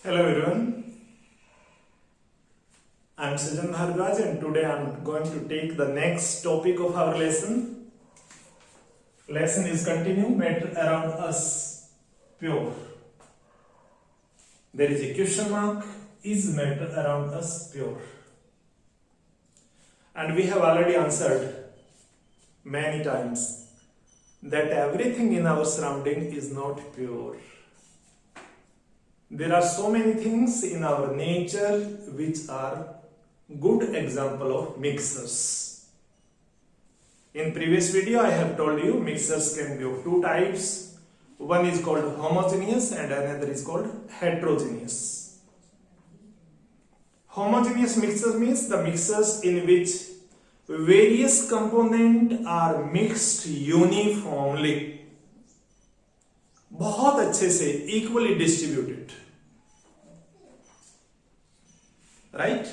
Hello everyone, I am Sajan Bhardwaj and today I am going to take the next topic of our lesson. Lesson is continue, matter around us pure. There is a question mark, is matter around us pure? And we have already answered many times that everything in our surrounding is not pure. There are so many things in our nature which are good example of mixtures. In previous video I have told you mixtures can be of two types. One is called homogeneous and another is called heterogeneous. Homogeneous mixture means the mixtures in which various components are mixed uniformly. बहुत अच्छे से equally distributed, right.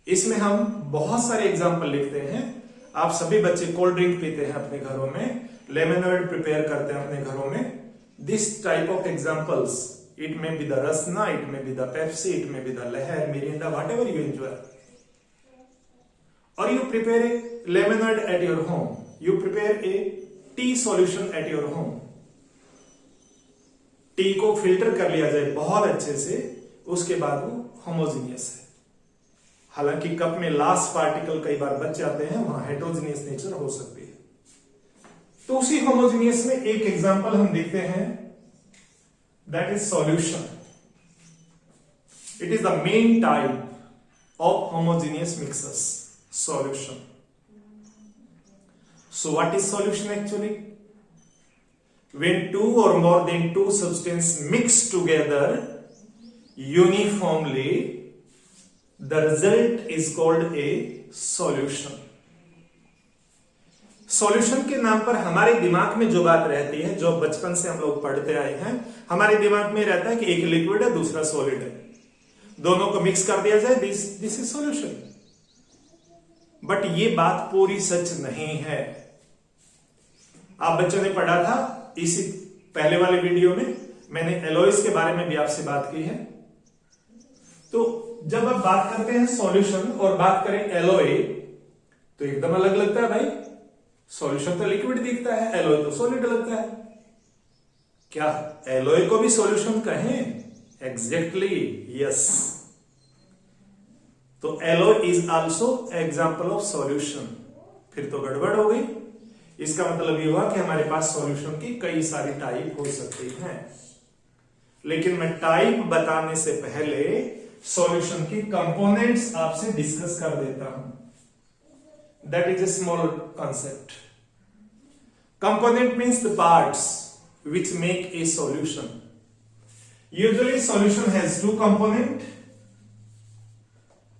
इसमें हम बहुत सारे example लिखते हैं। आप सभी बच्चे कोल्ड ड्रिंक पीते हैं अपने घरों में, लेमनेड प्रिपेयर करते हैं अपने घरों में। This type of examples, it may be the Rasna, it may be the Pepsi, it may be the लहर, मिरिंडा, व्हाटएवर यू एंजॉय, और you prepare a lemonade at your home, you prepare A T solution at your home. T को filter कर लिया जाए बहुत अच्छे से, उसके बाद वो होमोजीनियस है। हालांकि कप में लास्ट पार्टिकल कई बार बच जाते हैं, वहां हेटेरोजीनियस नेचर हो सकती है। तो उसी होमोजीनियस में एक एग्जांपल हम देखते हैं, that is solution. It is the main type of homogeneous mixers, solution. So what is solution actually? When two or more than two substances mix together uniformly, the result is called a solution. Solution के नाम पर हमारे दिमाग में जो बात रहती है, जो बचपन से हम लोग पढ़ते आए हैं, हमारे दिमाग में रहता है कि एक लिक्विड है दूसरा सॉलिड है, दोनों को मिक्स कर दिया जाए, दिस इज सॉल्यूशन। बट ये बात पूरी सच नहीं है। आप बच्चों ने पढ़ा था इसी पहले वाले वीडियो में, मैंने एलॉयज के बारे में भी आपसे बात की है। तो जब आप बात करते हैं सॉल्यूशन और बात करें एलॉय, तो एकदम अलग लगता है भाई। सॉल्यूशन तो लिक्विड दिखता है, एलॉय तो सॉलिड लगता है। क्या एलॉय को भी सॉल्यूशन कहें? Exactly yes. तो alloy is also example of solution. फिर तो गड़बड़ हो गई। इसका मतलब ये हुआ कि हमारे पास सॉल्यूशन की कई सारी टाइप हो सकती हैं, लेकिन मैं टाइप बताने से पहले सॉल्यूशन की कंपोनेंट्स आपसे डिस्कस कर देता हूं। That is a small concept. Component means the parts which make a solution. Usually solution has two component.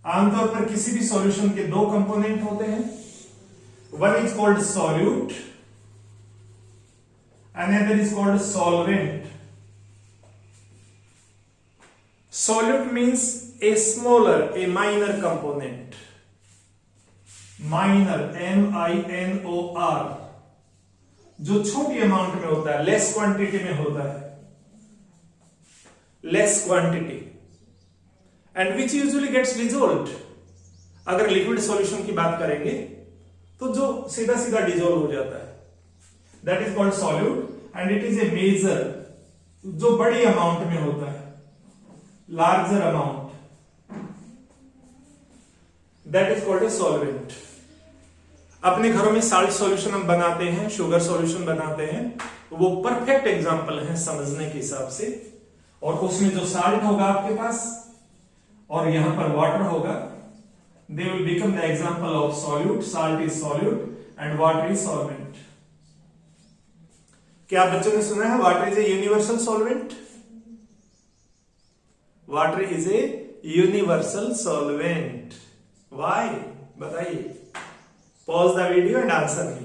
आमतौर पर किसी भी सॉल्यूशन के दो कंपोनेंट होते हैं। One is called solute, another is called solvent. Solute means a smaller, a minor component. Minor, M-I-N-O-R, जो छोटी अमाउंट में होता है, लेस क्वांटिटी में होता है, less quantity, and which usually gets dissolved. अगर लिक्विड सॉल्यूशन की बात करेंगे तो जो सीधा सीधा डिजोल्व हो जाता है, that is called solute, and it is a major, जो बड़ी अमाउंट में होता है, larger amount, that is called a solvent. अपने घरों में साल्ट सॉल्यूशन हम बनाते हैं, शुगर सॉल्यूशन बनाते हैं, वो परफेक्ट एग्जांपल है समझने के हिसाब से। और उसमें जो साल्ट होगा आपके पास और यहां पर वाटर होगा, they will become the example of solute. Salt is solute and water is solvent. क्या आप बच्चों ने सुना है water is a universal solvent? Water is a universal solvent. Why? बताइए। Pause the video and answer me.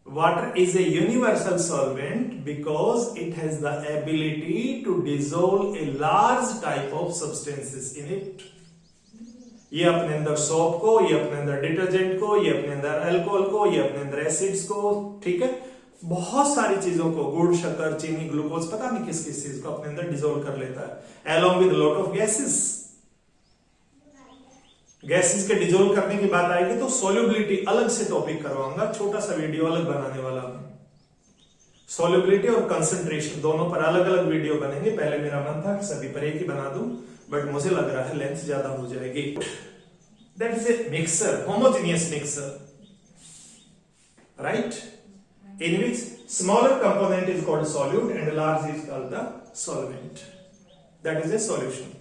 Water is a universal solvent because it has the ability to dissolve a large type of substances in it. ये अपने अंदर soap को, ये अपने अंदर detergent को, ये अपने अंदर अल्कोहल को, ये अपने अंदर एसिड्स को, ठीक है, बहुत सारी चीजों को, गुड़, शक्कर, चीनी, ग्लूकोज, पता नहीं किस किस चीज को अपने अंदर डिजोल्व कर लेता है, along with lot of gases। Gases के डिजोल्व करने की बात आएगी तो सॉल्युबिलिटी अलग से टॉपिक करवाऊंगा, छोटा सा वीडियो अलग बनाने वाला हूं। सॉल्युबिलिटी और कंसंट्रेशन दोनों पर अलग अलग वीडियो बनेंगे। पहले मेरा मन था कि सभी पर एक ही बना दूं, बट मुझे लग रहा है लेंथ ज्यादा हो जाएगी। That is A mixer, homogeneous mixer, right, in which smaller component is called solute and large is called the solvent, that is a solution।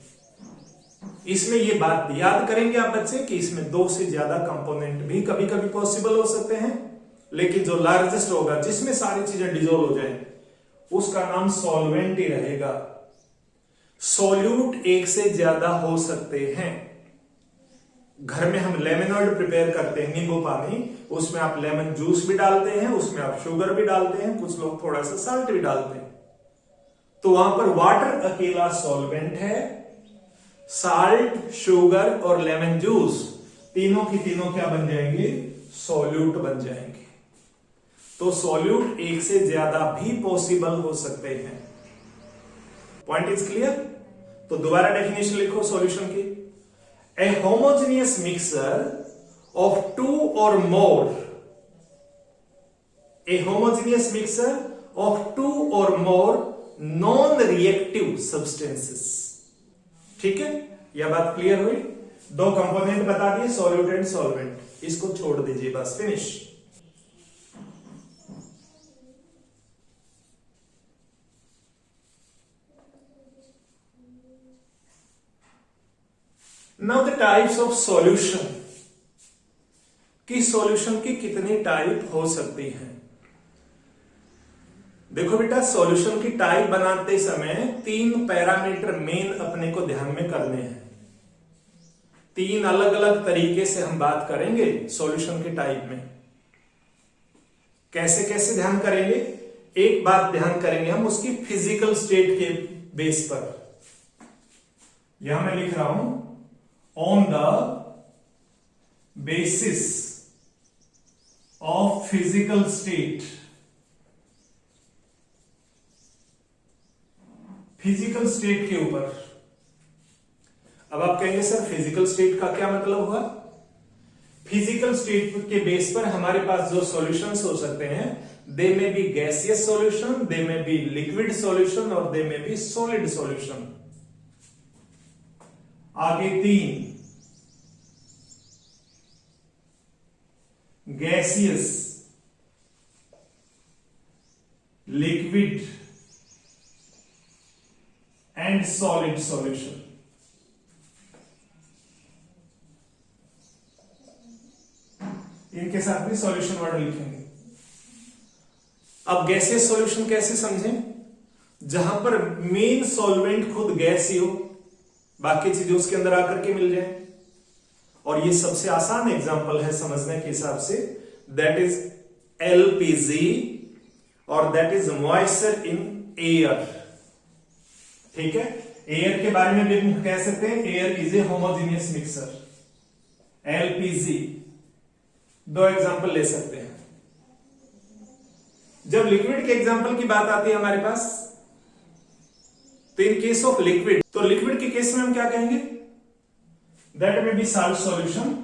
इसमें ये बात याद करेंगे आप बच्चे कि इसमें दो से ज्यादा कंपोनेंट भी कभी कभी पॉसिबल हो सकते हैं, लेकिन जो लार्जेस्ट होगा, जिसमें सारी चीजें डिजोल्व हो जाएं, उसका नाम सॉल्वेंट ही रहेगा। सॉल्यूट एक से ज्यादा हो सकते हैं। घर में हम लेमनॉइड प्रिपेयर करते हैं, नींबू पानी, उसमें आप लेमन जूस भी डालते हैं, उसमें आप शुगर भी डालते हैं, कुछ लोग थोड़ा सा साल्ट भी डालते हैं, तो वहां पर वाटर अकेला सॉल्वेंट है, साल्ट, शुगर और लेमन जूस तीनों की तीनों क्या बन जाएंगे? सॉल्यूट बन जाएंगे। तो सॉल्यूट एक से ज्यादा भी पॉसिबल हो सकते हैं। Point is clear? तो दोबारा डेफिनेशन लिखो सॉल्यूशन की। A homogeneous mixture of two or more, a homogeneous mixture of two or more non-reactive substances। ठीक है, यह बात क्लियर हुई? दो कंपोनेंट बता दिए, सॉल्यूट एंड सॉल्वेंट, इसको छोड़ दीजिए, बस finish. Now the types of solution, कि सॉल्यूशन की कितनी टाइप हो सकती है। देखो बेटा, सॉल्यूशन की टाइप बनाते समय 3 पैरामीटर मेन अपने को ध्यान में करने हैं। 3 अलग अलग तरीके से हम बात करेंगे सॉल्यूशन की टाइप में। कैसे कैसे ध्यान करेंगे? एक बात ध्यान करेंगे हम उसकी फिजिकल स्टेट के बेस पर। यहां मैं लिख रहा हूं, on the basis of physical state। Physical state के ऊपर। अब आप कहेंगे सर फिजिकल स्टेट का क्या मतलब हुआ? फिजिकल स्टेट के बेस पर हमारे पास जो सॉल्यूशंस हो सकते हैं, दे में बी गैसियस सॉल्यूशन, दे में बी लिक्विड सॉल्यूशन और दे में बी सॉलिड सॉल्यूशन। आगे 3, gaseous, liquid and solid solution. इनके साथ भी सॉल्यूशन वर्ड लिखेंगे। अब गैसियस सॉल्यूशन कैसे समझें? जहां पर मेन सॉल्वेंट खुद गैस ही हो, बाकी चीजें उसके अंदर आकर के मिल जाए। और ये सबसे आसान एग्जांपल है समझने के हिसाब से, दैट इज एलपीजी और that is moisture in air. ठीक है, एयर के बारे में भी हम कह सकते हैं air is a homogeneous mixer, LPG. 2 example ले सकते हैं। जब लिक्विड के एग्जांपल की बात आती है हमारे पास, तो इन केस ऑफ लिक्विड, तो लिक्विड के केस में हम क्या कहेंगे? दैट में बी साल्ट सॉल्यूशन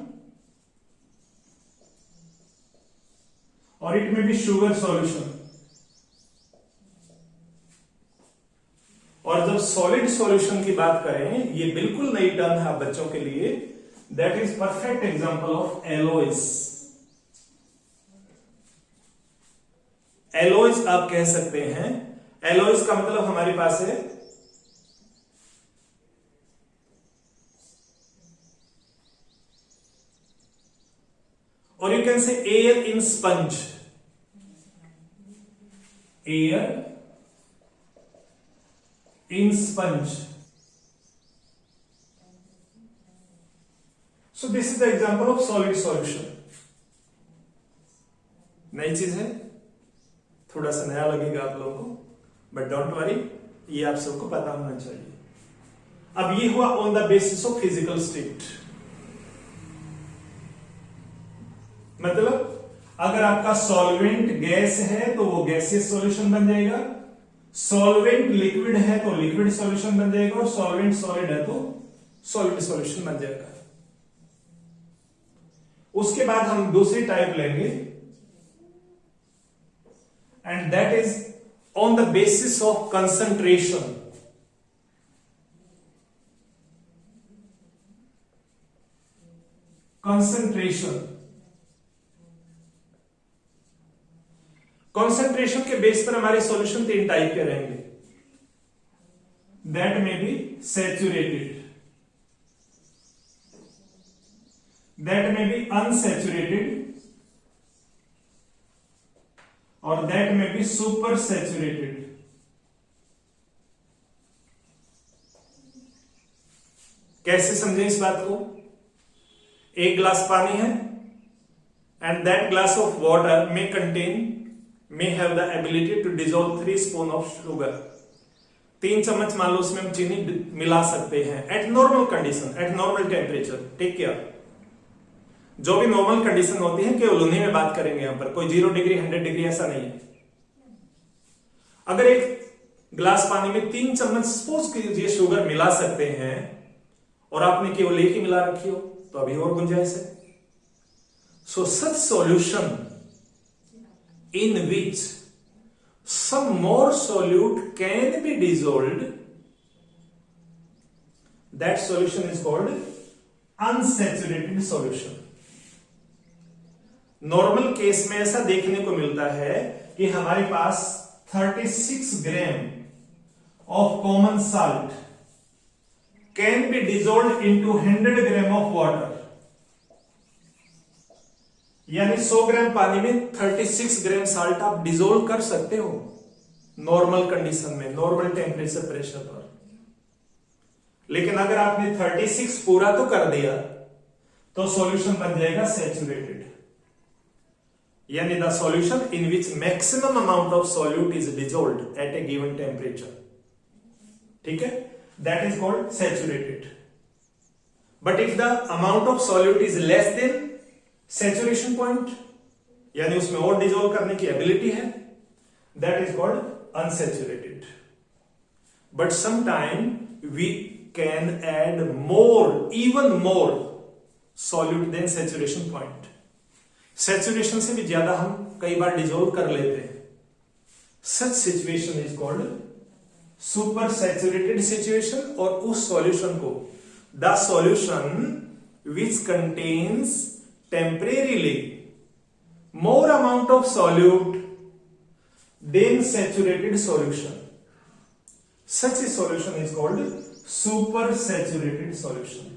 और इट में बी शुगर सॉल्यूशन। और जब सॉलिड सॉल्यूशन की बात करें, ये बिल्कुल नई टर्म है बच्चों के लिए, that is perfect example of एलोइज। एलोइज आप कह सकते हैं। एलोइज का मतलब हमारे पास है और you can say air in sponge, air in sponge. So this is the example of solid solution. नई चीज है, थोड़ा सा नया लगेगा आप लोगों को, बट डोंट वरी, ये आप सबको पता होना चाहिए। अब ये हुआ on the basis of physical state. मतलब अगर आपका सॉल्वेंट गैस है तो वो गैसियस सॉल्यूशन बन जाएगा, सॉल्वेंट लिक्विड है तो लिक्विड सॉल्यूशन बन जाएगा, और सॉल्वेंट सॉलिड है तो सॉलिड सॉल्यूशन बन जाएगा। उसके बाद हम दूसरी टाइप लेंगे, and that is on the basis of concentration. Concentration के बेस पर हमारे सॉल्यूशन 3 टाइप के रहेंगे। दैट में बी सैचुरेटेड, दैट में बी अनसैचुरेटेड, और दैट में बी सुपर सैचुरेटेड। कैसे समझें इस बात को? एक ग्लास पानी है, and that glass of water may have the ability to dissolve 3 spoon of sugar। 3 चम्मच मान लो उसमें हम चीनी मिला सकते हैं at normal condition, at normal temperature. Take care, जो भी नॉर्मल कंडीशन होती है केवल उन्हीं में बात करेंगे यहां पर, कोई 0 डिग्री 100 डिग्री ऐसा नहीं है। अगर एक ग्लास पानी में 3 चम्मच सपोज कीजिए शुगर मिला सकते हैं, और आपने केवल एक ही मिला रखी हो, तो अभी और गुंजाइश है। सो such solution in which some more solute can be dissolved, that solution is called unsaturated solution। Normal case में ऐसा देखने को मिलता है कि हमारे पास 36 ग्राम of common salt can be dissolved into 100 gram of water। यानी 100 ग्राम पानी में 36 ग्राम साल्ट आप डिसोल्व कर सकते हो नॉर्मल कंडीशन में, नॉर्मल टेम्परेचर प्रेशर पर। लेकिन अगर आपने 36 पूरा तो कर दिया तो सॉल्यूशन बन जाएगा सैचुरेटेड, यानी the solution in which maximum amount of solute is dissolved at a given temperature. ठीक है, that is called saturated. But if the amount of solute is less than saturation point, यानी उसमें और dissolve करने की ability है, that is called unsaturated. But sometime we can add more, even more solute than saturation point. Saturation से भी ज्यादा हम कई बार डिसॉल्व कर लेते हैं। Such situation is called super saturated situation, और उस सॉल्यूशन को the solution which contains temporarily more amount of solute than saturated solution, such a solution is called super saturated solution।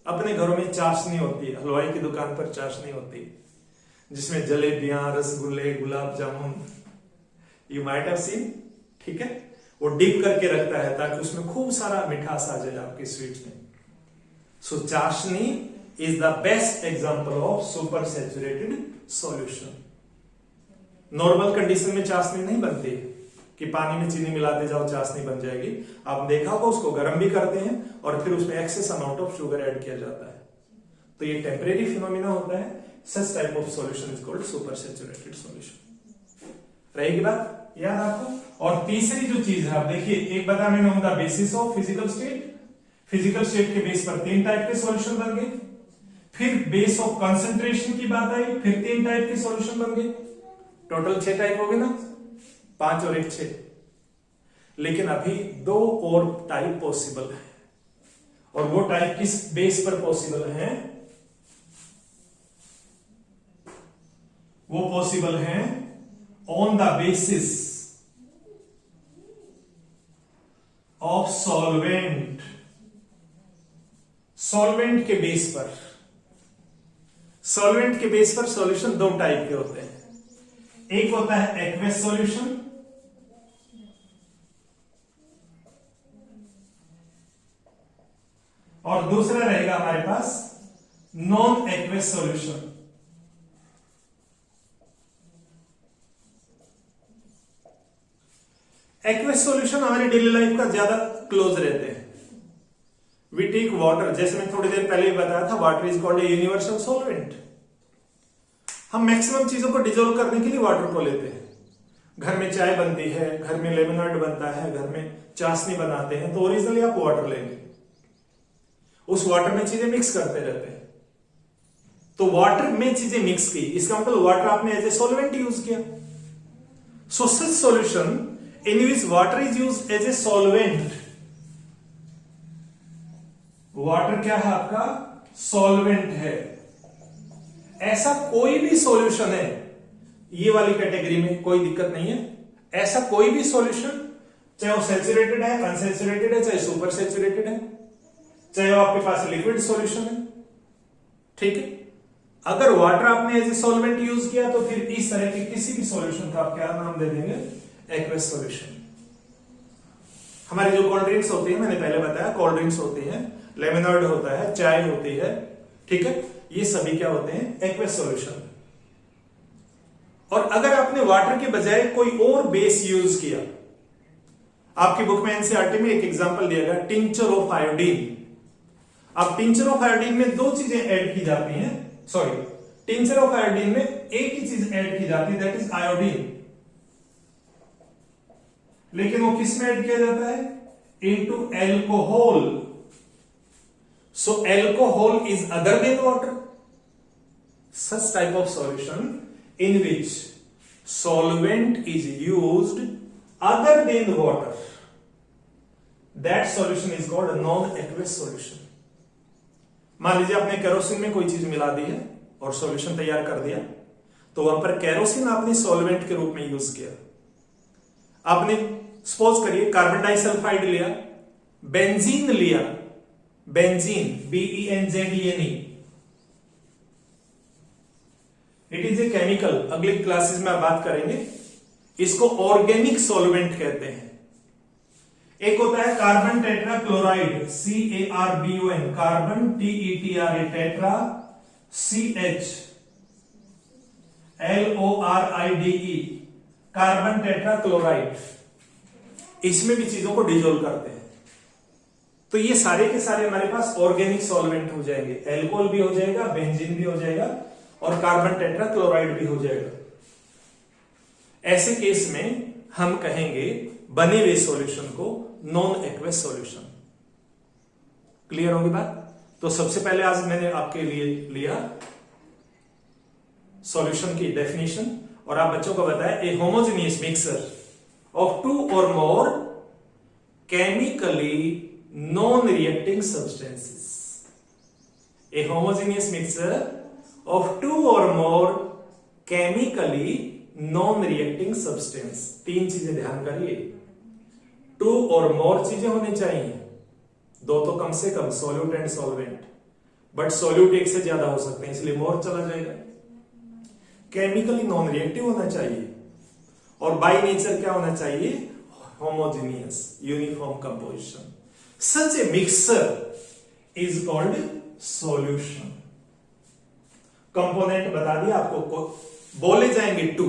अपने घरों में चाशनी होती है, हलवाई की दुकान पर चाशनी होती है, जिसमें जलेबियां, रसगुल्ले, gulab jamun, you might have seen. ठीक है, वो डिप करके रखता है ताकि उसमें खूब सारा मिठास आ जाए आपके स्वीट में। सो चाशनी is the best example of super saturated solution। Normal condition में चाशनी नहीं बनती कि पानी में चीनी मिलाते जाओ चाशनी बन जाएगी। आप देखा होगा उसको गर्म भी करते हैं और फिर उसमें excess amount of sugar add किया जाता है, तो ये टेम्परेरी फिनोमिना होता है। Such type of solution is called super saturated solution. रहेगी बात याद आपको? और तीसरी जो चीज है, आप देखिए, एक बता मैंने on the basis of physical state, physical state के बेस पर 3 टाइप के सॉल्यूशन बन गए। फिर बेस ऑफ कंसंट्रेशन की बात आई, फिर 3 टाइप के सॉल्यूशन बन गए। टोटल 6 टाइप हो गए ना, 5 और 1 6। लेकिन अभी 2 और टाइप पॉसिबल है, और वो टाइप किस बेस पर पॉसिबल है? वो पॉसिबल है on the basis of solvent, solvent के बेस पर। सॉल्वेंट के बेस पर सॉल्यूशन 2 टाइप के होते हैं। एक होता है एक्वेस सॉल्यूशन, और दूसरा रहेगा हमारे पास non aqueous solution. Aqueous solution हमारी डेली लाइफ का ज्यादा क्लोज रहते हैं। वी टेक वाटर, जैसे मैं थोड़ी देर पहले ही बताया था, water is called a universal solvent. हम मैक्सिमम चीजों को डिजोल्व करने के लिए वाटर को लेते हैं। घर में चाय बनती है, घर में लेमनेड बनता है, घर में चाशनी बनाते हैं, तो ओरिजिनली आप वाटर लेंगे, उस वाटर में चीजें मिक्स करते रहते हैं। तो वाटर में चीजें मिक्स की, इसका मतलब वाटर आपने एज ए सॉल्वेंट यूज किया। So such solution in which water is used as a solvent, water क्या है आपका? सॉल्वेंट है। ऐसा कोई भी सॉल्यूशन है, ये वाली कैटेगरी में कोई दिक्कत नहीं है, ऐसा कोई भी सॉल्यूशन, चाहे वो सैचुरेटेड है, अनसैचुरेटेड है, चाहे सुपर सैचुरेटेड है, चाहे वो आपके पास लिक्विड सॉल्यूशन है, ठीक है, अगर वाटर आपने एज ए सॉल्वेंट यूज किया तो फिर इस तरह के किसी भी सॉल्यूशन का आप क्या नाम दे देंगे? Aqueous solution. हमारी जो कोल्ड ड्रिंक्स होती है, मैंने पहले बताया कोल्ड ड्रिंक्स होती है, लेमनेड होता है, चाय होती है, ठीक है, ये सभी क्या होते हैं? Aqueous solution. और अगर आपने वाटर के बजाय कोई और बेस यूज किया, आपकी बुक में एनसीईआरटी में एक एग्जांपल दिया गया टिंचर ऑफ आयोडीन। अब टिंचर ऑफ आयोडीन में दो चीजें ऐड की जाती हैं, सॉरी, टिंचर ऑफ आयोडीन में एक ही चीज ऐड की जाती है, दैट इज आयोडीन, लेकिन वो किस में ऐड किया जाता है? Into alcohol. So alcohol is other than water. Such type of solution in which solvent is used other than water, that solution is called a non-aqueous solution. मान लीजिए आपने केरोसिन में कोई चीज मिला दी है और सॉल्यूशन तैयार कर दिया, तो वहां पर केरोसिन आपने सॉल्वेंट के रूप में यूज किया। आपने सपोज करिए कार्बन डाइसल्फाइड लिया, बेंजीन लिया, benzene BENZENE, it is a chemical, अगली क्लासेस में आप बात करेंगे, इसको ऑर्गेनिक सॉल्वेंट कहते हैं। एक होता है carbon tetra chloride, CARBON, carbon TETRA, tetra CHLORIDE, carbon tetra chloride. इसमें भी चीजों को डिजोल्व करते हैं। तो ये सारे के सारे हमारे पास ऑर्गेनिक सॉल्वेंट हो जाएंगे, एल्कोहल भी हो जाएगा, बेंजीन भी हो जाएगा और कार्बन टेट्रा क्लोराइड भी हो जाएगा। ऐसे केस में हम कहेंगे बने हुए सॉल्यूशन को नॉन एक्वस सॉल्यूशन। क्लियर होगी बात? तो सबसे पहले आज मैंने आपके लिए लिया सॉल्यूशन की डेफिनेशन और आप बच्चों को बताया a homogeneous mixer of two और more chemically non reacting substances. A homogeneous mixture of two or more chemically non-reacting substance। तीन चीजें ध्यान करिए, टू और मोर चीजें होनी चाहिए, दो तो कम से कम, solute and solvent, but solute एक से ज्यादा हो सकते हैं इसलिए मोर चला जाएगा। केमिकली नॉन रिएक्टिव होना चाहिए और बाय नेचर क्या होना चाहिए? Homogeneous, uniform composition. Such A mixer is called solution. Component बता दिया आपको, बोले जाएंगे टू,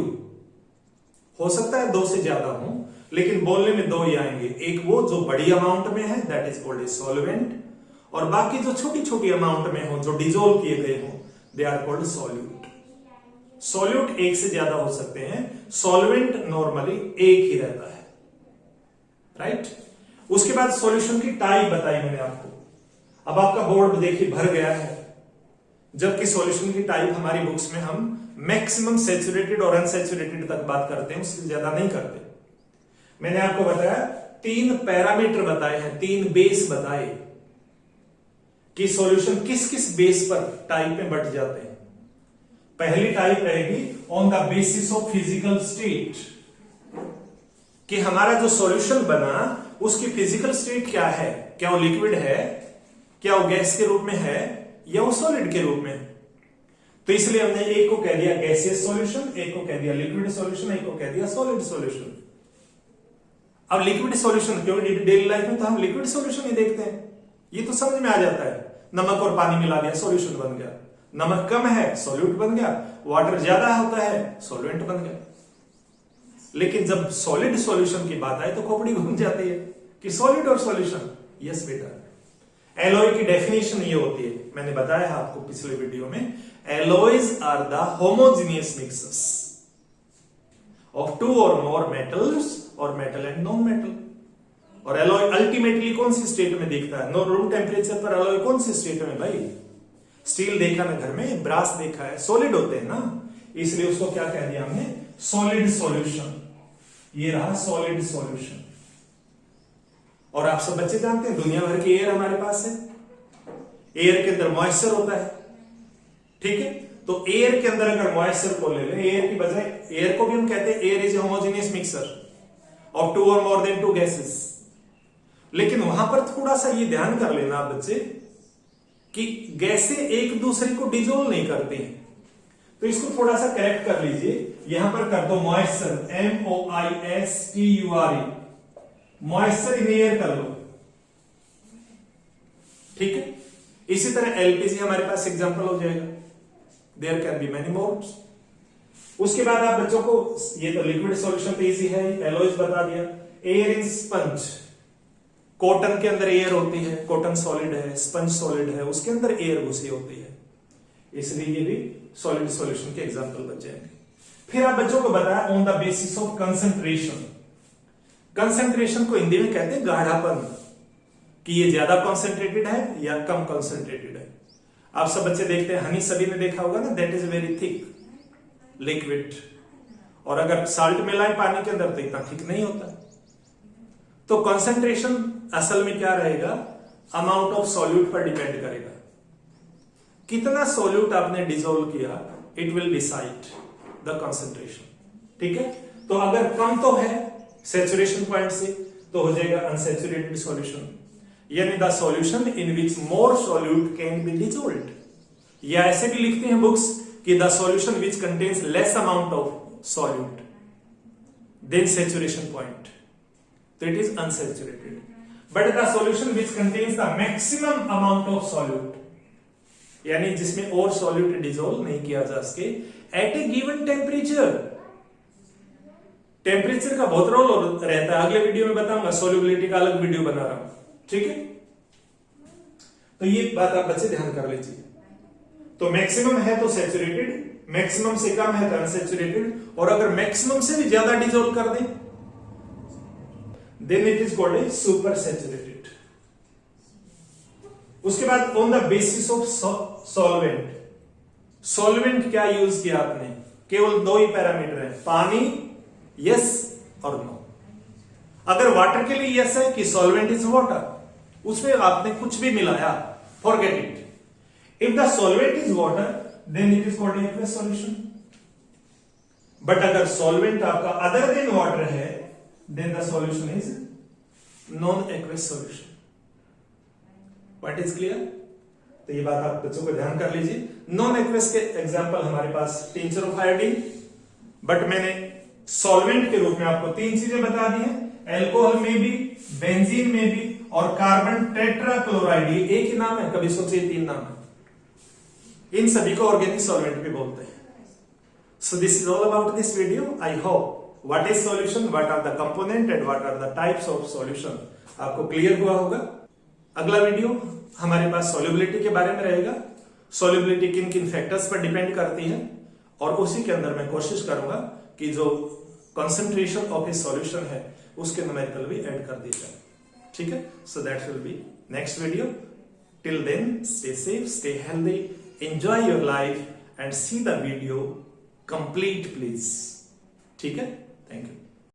हो सकता है दो से ज्यादा हो, लेकिन बोलने में दो ही आएंगे, एक वो जो बड़ी अमाउंट में है that is called a solvent, और बाकी जो छोटी छोटी अमाउंट में हो, जो डिजोल्व किए गए हो, they are called solute. Solute एक से ज्यादा हो सकते हैं, सॉल्वेंट नॉर्मली एक ही रहता है, राइट। उसके बाद सॉल्यूशन की टाइप बताई मैंने आपको। अब आपका बोर्ड देखिए भर गया है, जबकि सॉल्यूशन की टाइप हमारी बुक्स में हम मैक्सिमम सैचुरेटेड और अनसैचुरेटेड तक बात करते हैं, उससे ज्यादा नहीं करते। मैंने आपको बताया तीन पैरामीटर बताए हैं, तीन बेस बताए कि सॉल्यूशन किस किस बेस पर टाइप में बट जाते हैं। पहली टाइप रहेगी on the basis of physical state, कि हमारा जो सॉल्यूशन बना उसकी फिजिकल स्टेट क्या है, क्या वो लिक्विड है, क्या वो गैस के रूप में है, या वो सॉलिड के रूप में। तो इसलिए हमने एक को कह दिया गैसियस सॉल्यूशन, एक को कह दिया लिक्विड सॉल्यूशन, एक को कह दिया सॉलिड सॉल्यूशन। अब लिक्विड सॉल्यूशन, क्योंकि डेली लाइफ में तो हम लिक्विड सॉल्यूशन ही देखते हैं, ये तो समझ में आ जाता है, नमक और पानी मिला दिया सॉल्यूशन बन गया, नमक कम है सॉल्यूट बन गया, वाटर ज्यादा होता है सॉल्वेंट बन गया। लेकिन जब सॉलिड सॉल्यूशन की बात आए तो खोपड़ी घूम जाती है कि सॉलिड और सॉल्यूशन। यस बेटा, एलॉय की डेफिनेशन ये होती है, मैंने बताया आपको पिछले वीडियो में, alloys are the homogeneous mixes of two or more metals or metal and non-metal. और एलॉय अल्टीमेटली कौन सी स्टेट में दिखता है? नो रूम टेम्परेचर पर एलॉय कौन सी स्टेट में भाई? स्टील देखा ना घर में, ब्रास देखा है, सॉलिड होते हैं ना, इसलिए उसको क्या कह दिया हमने? Solid solution. ये रहा सॉलिड सॉल्यूशन। और आप सब बच्चे जानते हैं दुनिया भर की एयर हमारे पास है, एयर के अंदर मॉइस्चर होता है, ठीक है? तो एयर के अंदर अगर मॉइस्चर को ले ले, एयर की बजाय, एयर को भी हम कहते हैं air is homogeneous mixer of two और मोर देन टू गैसेस। लेकिन वहां पर थोड़ा सा ये ध्यान कर लेना आप बच्चे कि गैसें एक दूसरे को डिजोल्व नहीं करती हैं, तो इसको थोड़ा सा करेक्ट कर लीजिए। यहां पर कर दो moisture, MOISTURE, moisture in air कर लो, ठीक है? इसी तरह एलपीजी हमारे पास एग्जांपल हो जाएगा। There can be many more. उसके बाद आप बच्चों को, ये तो लिक्विड सॉल्यूशन तो इजी है, एलॉयज बता दिया। एयर इन स्पंज, कॉटन के अंदर एयर होती है, कॉटन सॉलिड है, स्पंज सॉलिड है, उसके अंदर एयर घुसी होती है, इसलिए ये भी सॉलिड सॉल्यूशन के एग्जांपल बच जाएंगे। फिर आप बच्चों को बताया on the basis of concentration. Concentration को हिंदी में कहते हैं गाढ़ापन, कि ये ज्यादा कॉन्सेंट्रेटेड है या कम कॉन्सेंट्रेटेड है। आप सब बच्चे देखते हैं हनी, सभी ने देखा होगा ना, that is very thick liquid, और अगर साल्ट मिलाएं पानी के अंदर तो इतना थिक नहीं होता। तो कंसंट्रेशन असल में क्या रहेगा? अमाउंट ऑफ सॉल्यूट पर डिपेंड करेगा। कितना सॉल्यूट आपने डिसॉल्व किया, it will decide the concentration, ठीक है? तो अगर कम तो है सैचुरेशन पॉइंट से, तो हो जाएगा अनसैचुरेटेड सॉल्यूशन, यानी the solution in which more solute can be dissolved. या ऐसे भी लिखते हैं बुक्स कि the solution which contains less amount of solute than saturation point, तो it is unsaturated. But the solution which contains the maximum amount of solute, यानी जिसमें और सॉल्यूट डिसॉल्व नहीं किया जा सके at a given temperature. Temperature का बहुत रोल रहता है, अगले वीडियो में बताऊंगा, सोल्यूबिलिटी का अलग वीडियो बना रहा हूं, ठीक है? तो ये बात आप बच्चे ध्यान कर लीजिए। तो मैक्सिमम है तो सैचुरेटेड, मैक्सिमम से कम है तो अनसैचुरेटेड, और अगर मैक्सिमम से भी ज्यादा डिसॉल्व कर दें then it is called a super saturated. उसके बाद on the basis of solvent. Solvent क्या यूज किया आपने? केवल दो ही पैरामीटर है, पानी यस और नो। अगर वाटर के लिए यस है कि सॉल्वेंट इज वाटर, उसमें आपने कुछ भी मिलाया, forget it. If the solvent is water then it is called aqueous solution. But अगर सॉल्वेंट आपका अदर देन वाटर है then the solution is non aqueous solution. What is clear? तो ये बात आप बच्चों को ध्यान कर लीजिए। नॉन एक्वस के एग्जांपल हमारे पास टिंचर ऑफ आयोडीन, बट मैंने सॉल्वेंट के रूप में आपको तीन चीजें बता दी हैं, एल्कोहल में भी, बेंजीन में भी, और कार्बन टेट्राक्लोराइड। ये एक ही नाम है, कभी सोचे तीन नाम है। इन सभी को ऑर्गेनिक सॉल्वेंट भी बोलते हैं। So this is all about this video. I hope what is solution, what are the component and what are the types of solution आपको क्लियर हुआ होगा। अगला वीडियो हमारे पास सॉल्युबिलिटी के बारे में रहेगा। सॉल्युबिलिटी किन किन फैक्टर्स पर डिपेंड करती है, और उसी के अंदर मैं कोशिश करूंगा कि जो कंसंट्रेशन ऑफ ए सॉल्यूशन है उसके न्यूमेरिकल भी ऐड कर दिया जाए, ठीक है? So that will be next video. Till then stay safe, stay healthy, enjoy your life and see the video complete please, ठीक है? Thank you.